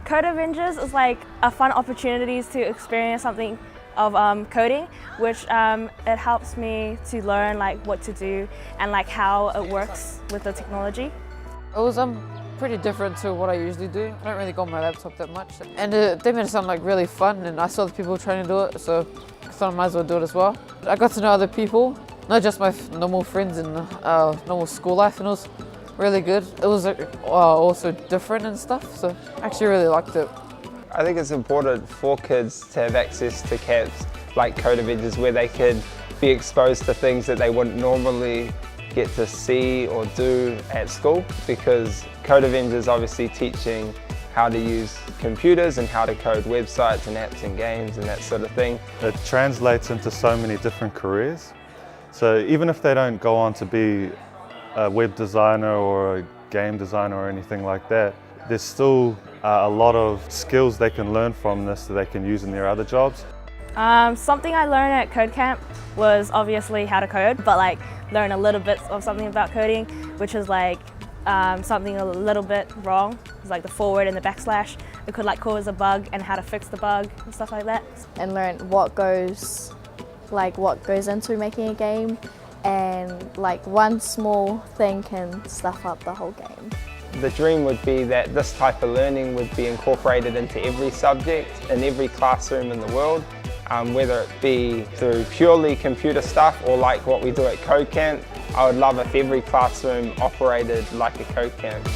Code Avengers is like a fun opportunity to experience something of coding, which it helps me to learn like what to do and like how it works with the technology. It was pretty different to what I usually do. I don't really go on my laptop that much. And they made it sound like really fun, and I saw the people trying to do it, so I thought I might as well do it as well. I got to know other people, not just my normal friends in normal school life, and it was really good. It was also different and stuff, so I actually really liked it. I think it's important for kids to have access to camps like Code Avengers where they could be exposed to things that they wouldn't normally get to see or do at school, because Code Avengers is obviously teaching how to use computers and how to code websites and apps and games and that sort of thing. It translates into so many different careers. So even if they don't go on to be a web designer or a game designer or anything like that, there's still a lot of skills they can learn from this that they can use in their other jobs. Something I learned at Code Camp was obviously how to code, but like learn a little bit of something about coding, which is like something a little bit wrong. It's like the forward and the backslash. It could like cause a bug and how to fix the bug and stuff like that. And learn what goes into making a game, and like one small thing can stuff up the whole game. The dream would be that this type of learning would be incorporated into every subject in every classroom in the world, whether it be through purely computer stuff or like what we do at Code Camp. I would love if every classroom operated like a Code Camp.